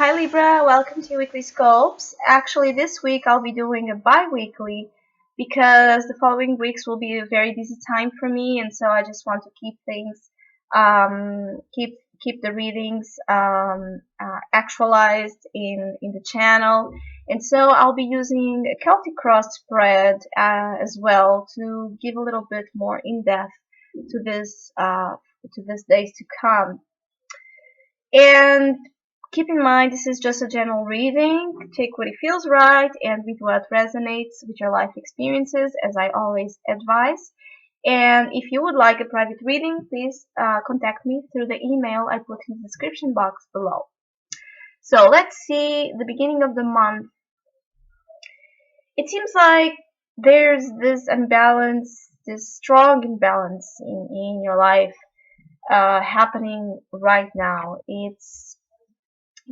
Hi Libra, welcome to Weekly Scopes. Actually, this week I'll be doing a bi-weekly because the following weeks will be a very busy time for me, and so I just want to keep things, keep the readings actualized in the channel, and so I'll be using a Celtic cross spread as well to give a little bit more in depth to this days to come. And keep in mind, this is just a general reading. Take what it feels right and with what resonates with your life experiences, as I always advise. And if you would like a private reading, please contact me through the email I put in the description box below. So let's see the beginning of the month. It seems like there's this imbalance, this strong imbalance in your life happening right now. It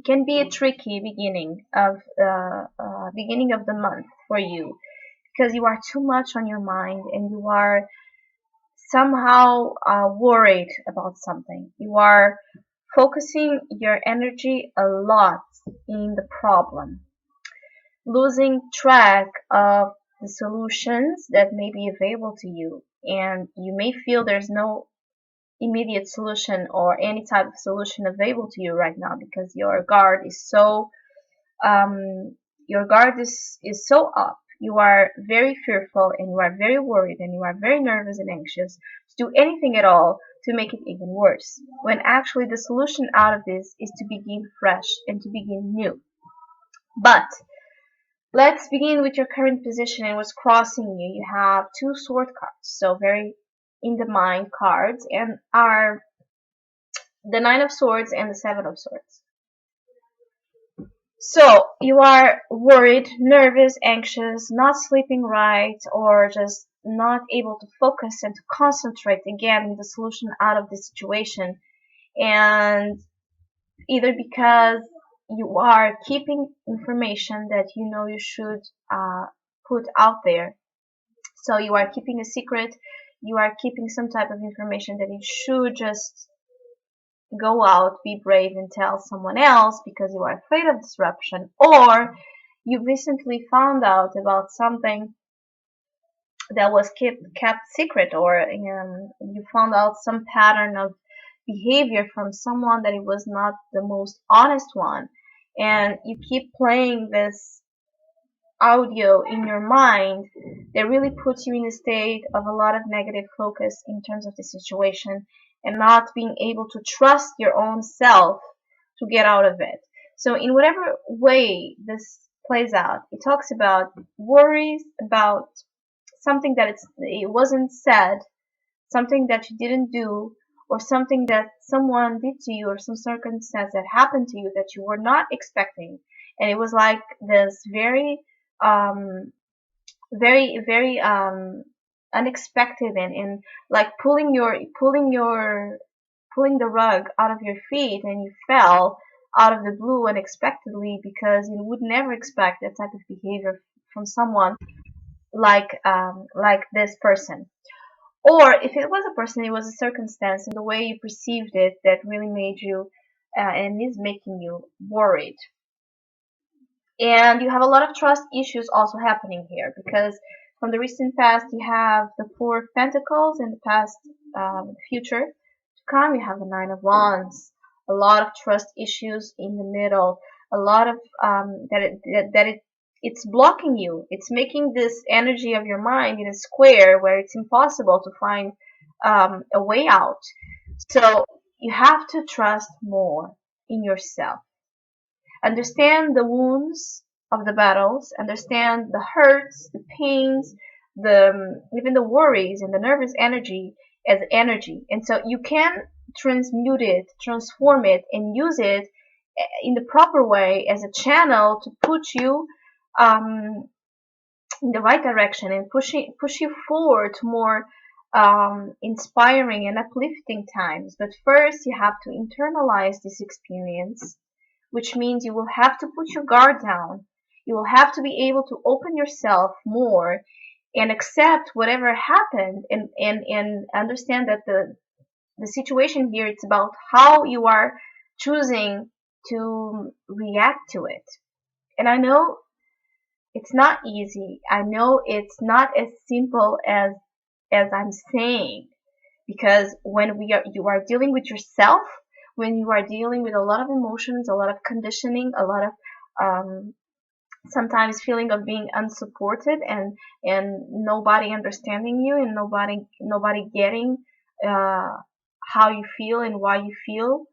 can be a tricky beginning of the month for you because you are too much on your mind and you are somehow worried about something. You are focusing your energy a lot in the problem, losing track of the solutions that may be available to you, and you may feel there's no immediate solution or any type of solution available to you right now because your guard is so so up. You are very fearful and you are very worried and you are very nervous and anxious to do anything at all to make it even worse, when actually the solution out of this is to begin fresh and to begin new. But let's begin with your current position and what's crossing you. You have two sword cards, so very in the mind cards, and are the Nine of Swords and the Seven of Swords. So you are worried, nervous, anxious, not sleeping right, or just not able to focus and to concentrate again with the solution out of the situation. And either because you are keeping information that you know you should put out there. So you are keeping a secret, you are keeping some type of information that you should just go out, be brave, and tell someone else because you are afraid of disruption, or you recently found out about something that was kept secret, or you found out some pattern of behavior from someone that it was not the most honest one, and you keep playing this audio in your mind that really puts you in a state of a lot of negative focus in terms of the situation and not being able to trust your own self to get out of it. So in whatever way this plays out, it talks about worries about something that it wasn't said, something that you didn't do, or something that someone did to you, or some circumstance that happened to you that you were not expecting. And it was like this very very unexpected, and like pulling the rug out of your feet, and you fell out of the blue unexpectedly because you would never expect that type of behavior from someone like this person. Or if it was a person, it was a circumstance and the way you perceived it that really made you and is making you worried. And you have a lot of trust issues also happening here because from the recent past you have the Four of Pentacles, in the past future to come you have the Nine of Wands. A lot of trust issues in the middle, a lot of it's blocking you. It's making this energy of your mind in a square where it's impossible to find a way out. So you have to trust more in yourself. Understand the wounds of the battles, understand the hurts, the pains, even the worries and the nervous energy as energy. And so you can transmute it, transform it, and use it in the proper way as a channel to put you in the right direction and push you forward to more inspiring and uplifting times. But first you have to internalize this experience, which means you will have to put your guard down. You will have to be able to open yourself more and accept whatever happened, and understand that the situation here, it's about how you are choosing to react to it. And I know it's not easy. I know it's not as simple as I'm saying, because when you are dealing with yourself, when you are dealing with a lot of emotions, a lot of conditioning, a lot of um, sometimes feeling of being unsupported, and nobody understanding you, and nobody getting uh, how you feel and why you feel,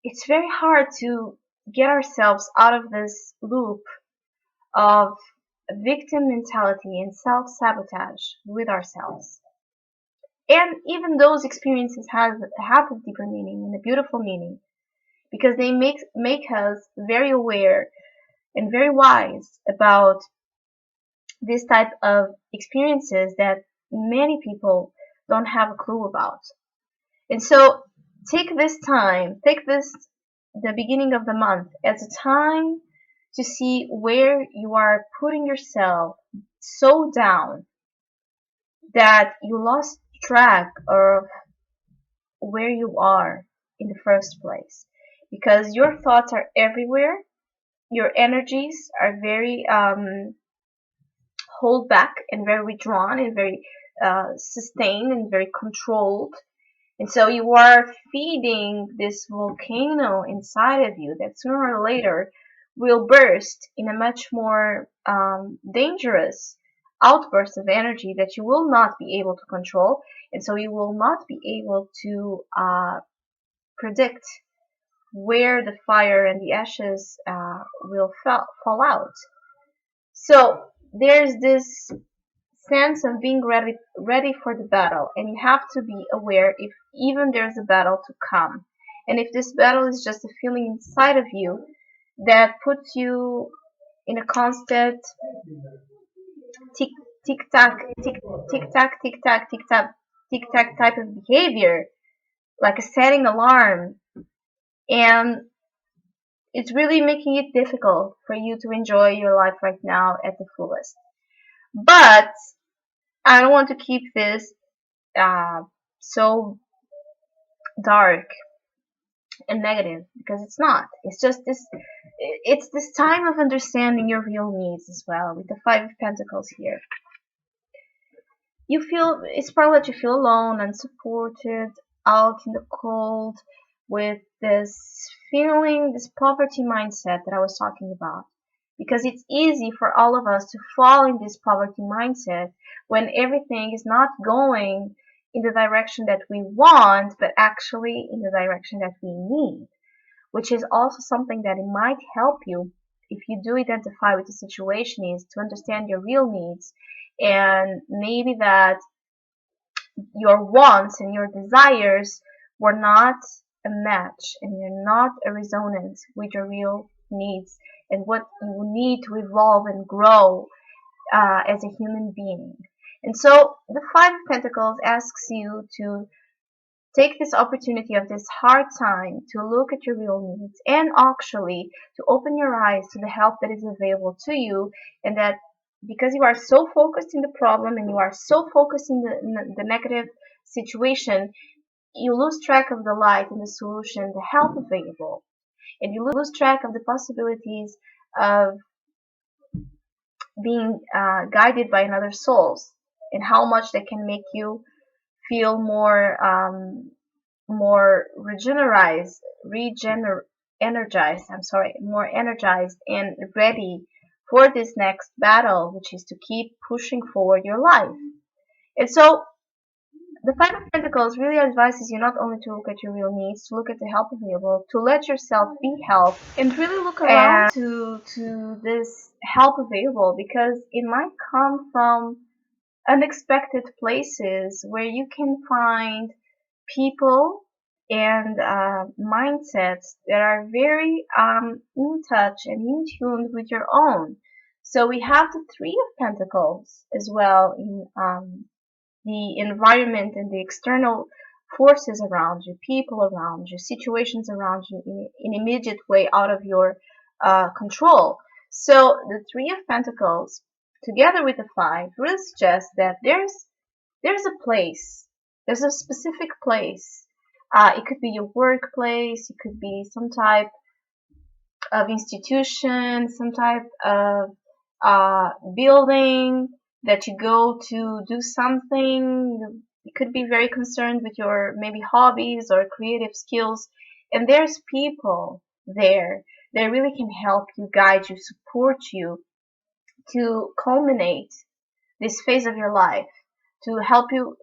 it's very hard to get ourselves out of this loop of victim mentality and self-sabotage with ourselves. And even those experiences have a deeper meaning and a beautiful meaning, because they make us very aware and very wise about this type of experiences that many people don't have a clue about. And so take this the beginning of the month as a time to see where you are putting yourself so down that you lost track of where you are in the first place. Because your thoughts are everywhere, your energies are very hold back and very withdrawn and very sustained and very controlled. And so you are feeding this volcano inside of you that sooner or later will burst in a much more dangerous outburst of energy that you will not be able to control. And so you will not be able to predict where the fire and the ashes will fall out. So there's this sense of being ready for the battle, and you have to be aware if even there's a battle to come, and if this battle is just a feeling inside of you that puts you in a constant tick tick tack tick tack tick tack tick tack type of behavior, like a setting alarm, and it's really making it difficult for you to enjoy your life right now at the fullest. But I don't want to keep this uh, so dark and negative, because it's not. It's just this. It's this time of understanding your real needs as well. With the Five of Pentacles here, you feel it's probably that you feel alone, unsupported, out in the cold, with this feeling, this poverty mindset that I was talking about. Because it's easy for all of us to fall in this poverty mindset when everything is not going in the direction that we want, but actually in the direction that we need, which is also something that it might help you if you do identify with the situation, is to understand your real needs, and maybe that your wants and your desires were not a match and you're not a resonance with your real needs and what you need to evolve and grow as a human being. And so the Five of Pentacles asks you to take this opportunity of this hard time to look at your real needs, and actually to open your eyes to the help that is available to you, and that because you are so focused in the problem and you are so focused in the negative situation, you lose track of the light and the solution, the help available, and you lose track of the possibilities of being guided by another souls, and how much they can make you feel more more energized and ready for this next battle, which is to keep pushing forward your life. And so the Five of Pentacles really advises you not only to look at your real needs, to look at the help available, to let yourself be helped, and really look around to this help available, because it might come from unexpected places where you can find people and mindsets that are very in touch and in tune with your own. So we have the Three of Pentacles as well in the environment and the external forces around you, people around you, situations around you in immediate way out of your control. So the Three of Pentacles together with the Five really suggests that there's a place, there's a specific place. It could be your workplace, it could be some type of institution, some type of building that you go to do something. You could be very concerned with your maybe hobbies or creative skills, and there's people there that really can help you, guide you, support you to culminate this phase of your life, to help you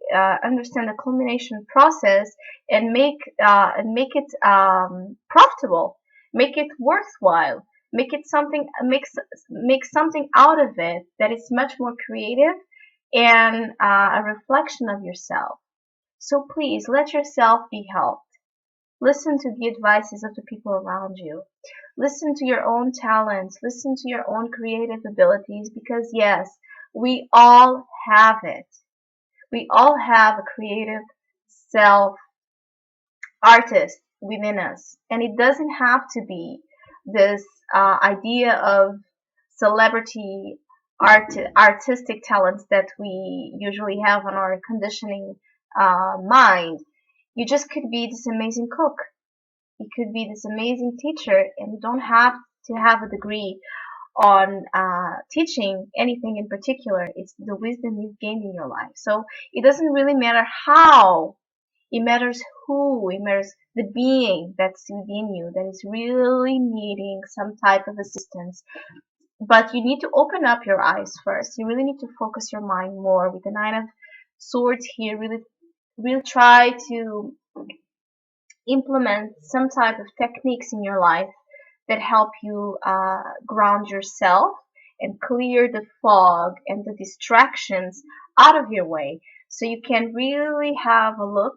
understand the culmination process and make it profitable, make it worthwhile, make something out of it that is much more creative and a reflection of yourself. So please let yourself be helped. Listen to the advices of the people around you. Listen to your own talents. Listen to your own creative abilities because, yes, we all have it. We all have a creative self artist within us. And it doesn't have to be this idea of celebrity artistic talents that we usually have on our conditioning mind. You just could be this amazing cook. You could be this amazing teacher, and you don't have to have a degree on teaching anything in particular. It's the wisdom you've gained in your life. So it doesn't really matter how. It matters who. It matters the being that's within you that is really needing some type of assistance. But you need to open up your eyes first. You really need to focus your mind more with the Nine of Swords here. Really try to implement some type of techniques in your life that help you ground yourself and clear the fog and the distractions out of your way so you can really have a look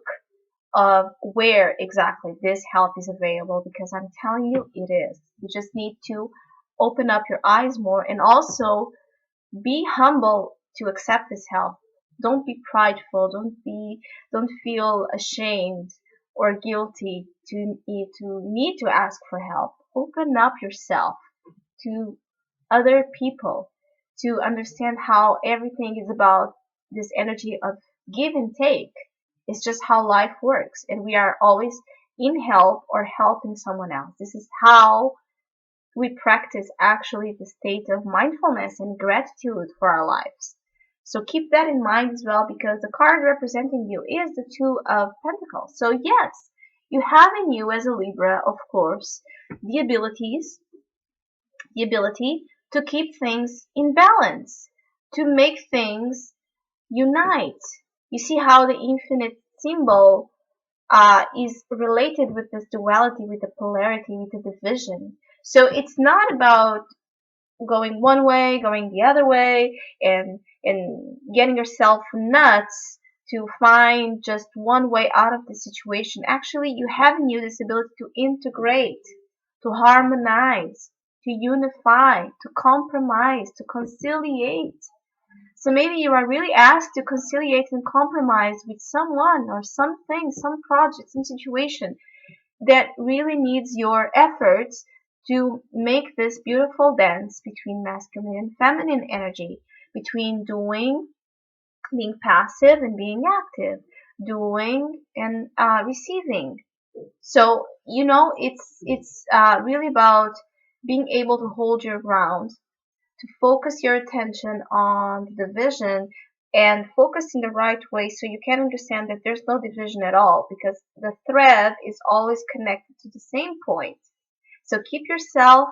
of where exactly this help is available, because I'm telling you it is. You just need to open up your eyes more and also be humble to accept this help. Don't be prideful. Don't feel ashamed or guilty to need to ask for help. Open up yourself to other people to understand how everything is about this energy of give and take. It's just how life works, and we are always in help or helping someone else. This is how we practice actually the state of mindfulness and gratitude for our lives. So keep that in mind as well, because the card representing you is the Two of Pentacles. So yes, you have in you as a Libra, of course, the ability to keep things in balance, to make things unite. You see how the infinite symbol is related with this duality, with the polarity, with the division. So it's not about going one way, going the other way, and getting yourself nuts to find just one way out of the situation. Actually, you have in you this ability to integrate, to harmonize, to unify, to compromise, to conciliate. So maybe you are really asked to conciliate and compromise with someone or something, some project, some situation that really needs your efforts to make this beautiful dance between masculine and feminine energy, between being passive and being active, doing and receiving. So it's really about being able to hold your ground, to focus your attention on the division and focus in the right way so you can understand that there's no division at all, because the thread is always connected to the same point. So keep yourself,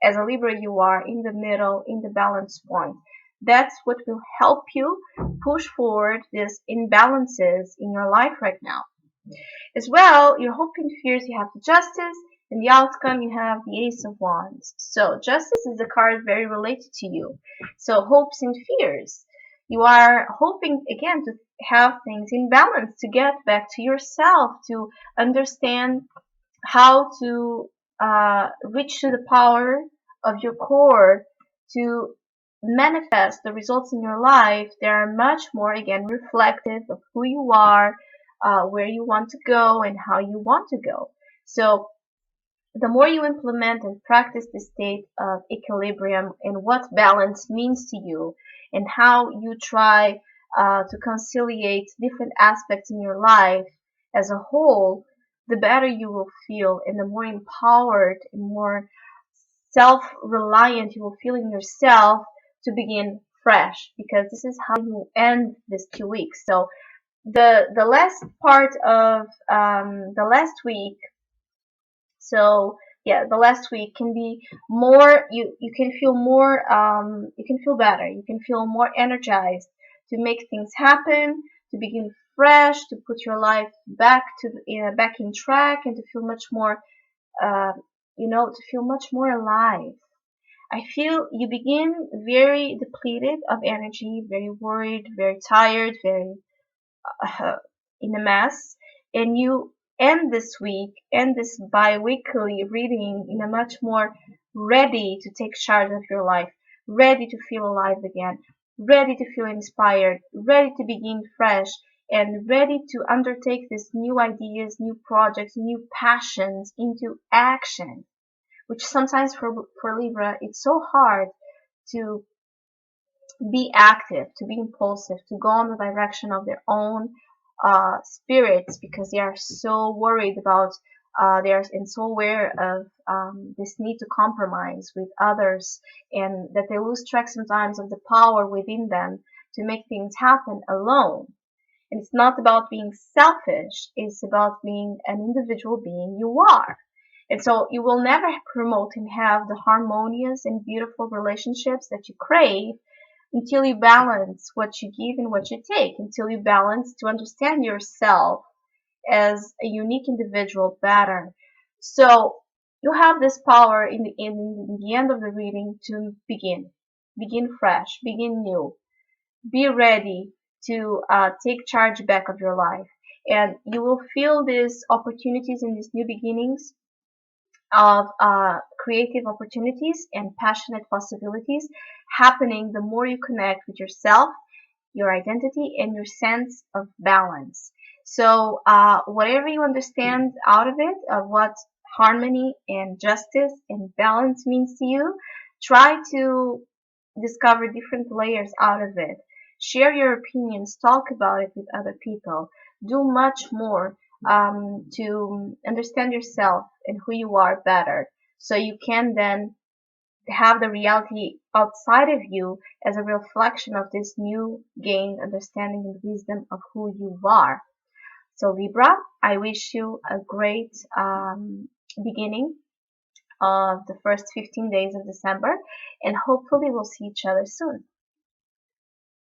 as a Libra you are, in the middle, in the balance point. That's what will help you push forward these imbalances in your life right now. As well, your hope and fears, you have the Justice, and the outcome, you have the Ace of Wands. So Justice is a card very related to you. So hopes and fears. You are hoping, again, to have things in balance, to get back to yourself, to understand how to reach to the power of your core, to manifest the results in your life. They are much more, again, reflective of who you are, where you want to go, and how you want to go. So the more you implement and practice the state of equilibrium and what balance means to you, and how you try to conciliate different aspects in your life as a whole, the better you will feel and the more empowered and more self-reliant you will feel in yourself to begin fresh, because this is how you end this 2 weeks. So the last part of the last week, so yeah, the last week can be more, you can feel more, you can feel better, you can feel more energized to make things happen, to begin fresh, to put your life back to back in track, and to feel much more, uh, to feel much more alive. I feel you begin very depleted of energy, very worried, very tired, very uh, in a mess, and you end this week, end this bi-weekly reading in a much more ready to take charge of your life, ready to feel alive again, ready to feel inspired, ready to begin fresh, and ready to undertake these new ideas, new projects, new passions into action, which sometimes for Libra, it's so hard to be active, to be impulsive, to go in the direction of their own spirits, because they are so worried about, they are and so aware of this need to compromise with others, and that they lose track sometimes of the power within them to make things happen alone. And it's not about being selfish, it's about being an individual being you are. And so you will never promote and have the harmonious and beautiful relationships that you crave until you balance what you give and what you take, until you balance to understand yourself as a unique individual better. So you have this power in the end of the reading to begin fresh, begin new, be ready to take charge back of your life. And you will feel these opportunities and these new beginnings of creative opportunities and passionate possibilities happening the more you connect with yourself, your identity, and your sense of balance. So whatever you understand out of it, of what harmony and justice and balance means to you, try to discover different layers out of it. Share your opinions, talk about it with other people. Do much more to understand yourself and who you are better, so you can then have the reality outside of you as a reflection of this new gained understanding and wisdom of who you are. So Libra, I wish you a great beginning of the first 15 days of December, and hopefully we'll see each other soon.